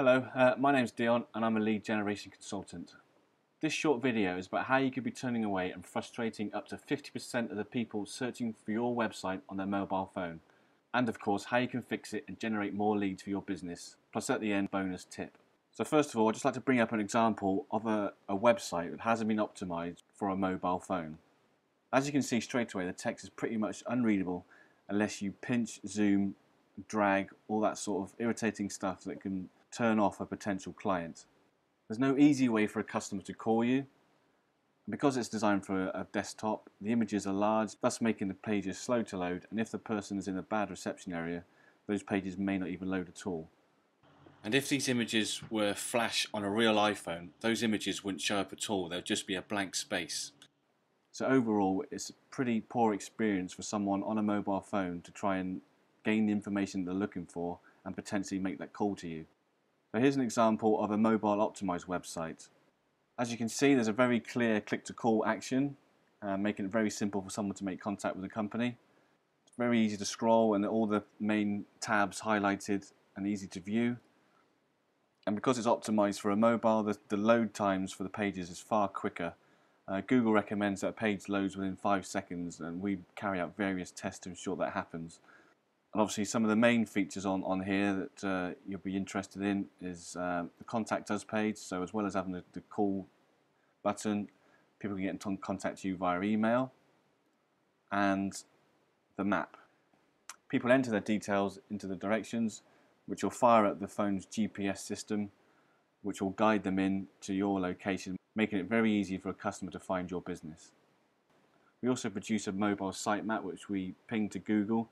Hello, my name's Dion and I'm a lead generation consultant. This short video is about how you could be turning away and frustrating up to 50% of the people searching for your website on their mobile phone. And of course, how you can fix it and generate more leads for your business. Plus at the end, bonus tip. So first of all, I'd just like to bring up an example of a website that hasn't been optimized for a mobile phone. As you can see straight away, the text is pretty much unreadable unless you pinch, zoom, drag, all that sort of irritating stuff that can turn off a potential client. There's no easy way for a customer to call you. And because it's designed for a desktop, the images are large, thus making the pages slow to load, and if the person is in a bad reception area, those pages may not even load at all. And if these images were flash on a real iPhone, those images wouldn't show up at all, there'd just be a blank space. So overall, it's a pretty poor experience for someone on a mobile phone to try and gain the information they're looking for and potentially make that call to you. So here's an example of a mobile optimized website. As you can see, there's a very clear click to call action, making it very simple for someone to make contact with the company. It's very easy to scroll and all the main tabs highlighted and easy to view. And because it's optimized for a mobile, the load times for the pages is far quicker. Google recommends that a page loads within 5 seconds, and we carry out various tests to ensure that happens. And obviously some of the main features on here that you'll be interested in is the Contact Us page. So as well as having the call button, people can get in contact you via email, and the map. People enter their details into the directions, which will fire up the phone's GPS system, which will guide them in to your location, making it very easy for a customer to find your business. We also produce a mobile sitemap which we ping to Google,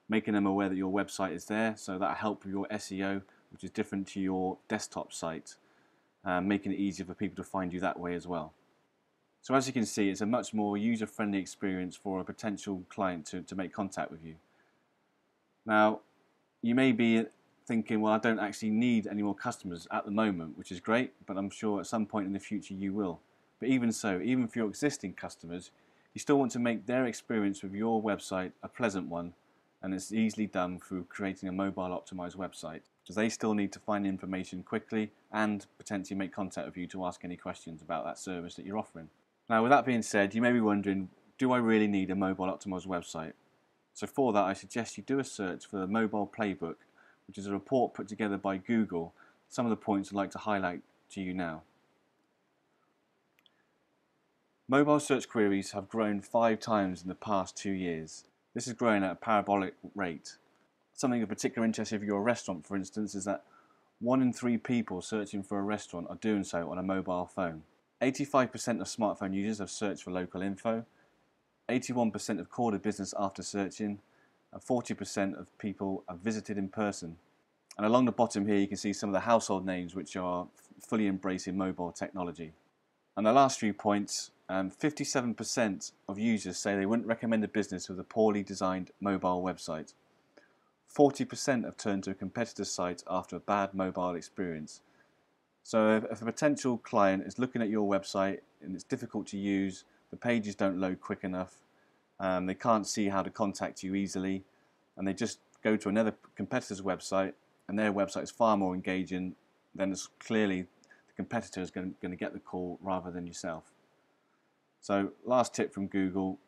making them aware that your website is there, so that'll help with your SEO, which is different to your desktop site, making it easier for people to find you that way as well. So as you can see, it's a much more user-friendly experience for a potential client to make contact with you. Now, you may be thinking, well, I don't actually need any more customers at the moment, which is great, but I'm sure at some point in the future you will. But even so, even for your existing customers, you still want to make their experience with your website a pleasant one, and it's easily done through creating a mobile optimized website, because they still need to find information quickly and potentially make contact with you to ask any questions about that service that you're offering. Now, with that being said, you may be wondering, do I really need a mobile optimized website? So for that, I suggest you do a search for the Mobile Playbook, which is a report put together by Google. Some of the points I'd like to highlight to you now. Mobile search queries have grown 5 times in the past 2 years. This is growing at a parabolic rate. Something of particular interest if you're a restaurant, for instance, is that 1 in 3 people searching for a restaurant are doing so on a mobile phone. 85% of smartphone users have searched for local info, 81% have called a business after searching, and 40% of people have visited in person. And along the bottom here you can see some of the household names which are fully embracing mobile technology. And the last few points, 57% of users say they wouldn't recommend a business with a poorly designed mobile website. 40% have turned to a competitor's site after a bad mobile experience. So if a potential client is looking at your website and it's difficult to use, the pages don't load quick enough, they can't see how to contact you easily, and they just go to another competitor's website and their website is far more engaging, then it's clearly the competitor is going to get the call rather than yourself. So last tip from Google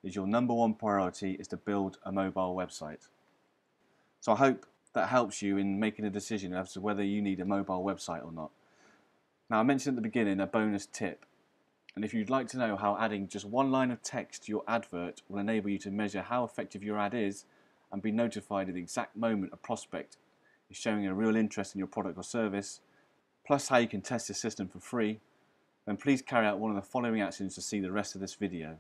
is your #1 priority is to build a mobile website. So I hope that helps you in making a decision as to whether you need a mobile website or not. Now, I mentioned at the beginning a bonus tip, and if you'd like to know how adding just 1 line of text to your advert will enable you to measure how effective your ad is and be notified at the exact moment a prospect is showing a real interest in your product or service, plus how you can test the system for free, then please carry out one of the following actions to see the rest of this video.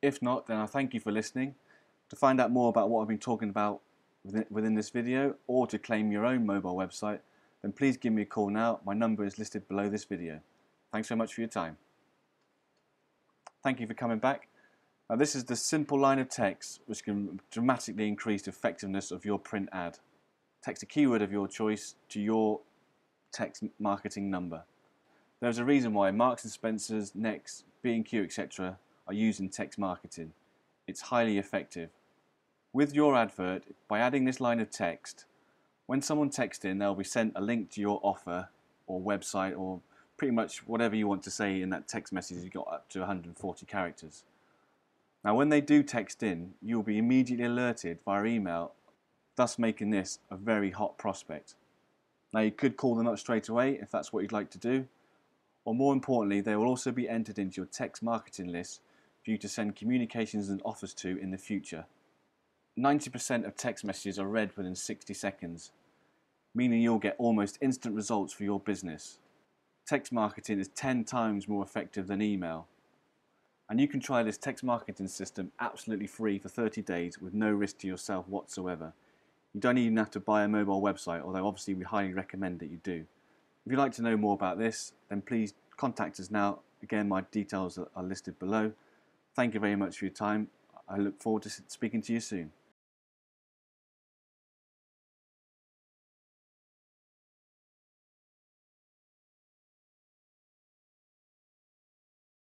If not, then I thank you for listening. To find out more about what I've been talking about within this video, or to claim your own mobile website, then please give me a call now. My number is listed below this video. Thanks so much for your time. Thank you for coming back. Now, this is the simple line of text which can dramatically increase the effectiveness of your print ad. Text a keyword of your choice to your text marketing number. There's a reason why Marks & Spencer's, Next, B&Q, etc. are used in text marketing. It's highly effective. With your advert, by adding this line of text, When someone texts in, they'll be sent a link to your offer or website or pretty much whatever you want to say in that text message. You've got up to 140 characters. Now when they do text in, you'll be immediately alerted via email, thus making this a very hot prospect. Now you could call them up straight away if that's what you'd like to do, or more importantly, they will also be entered into your text marketing list for you to send communications and offers to in the future. 90% of text messages are read within 60 seconds, meaning you'll get almost instant results for your business. Text marketing is 10 times more effective than email. And you can try this text marketing system absolutely free for 30 days with no risk to yourself whatsoever. You don't even have to buy a mobile website, although obviously we highly recommend that you do. If you'd like to know more about this, then please contact us now. Again, my details are listed below. Thank you very much for your time. I look forward to speaking to you soon.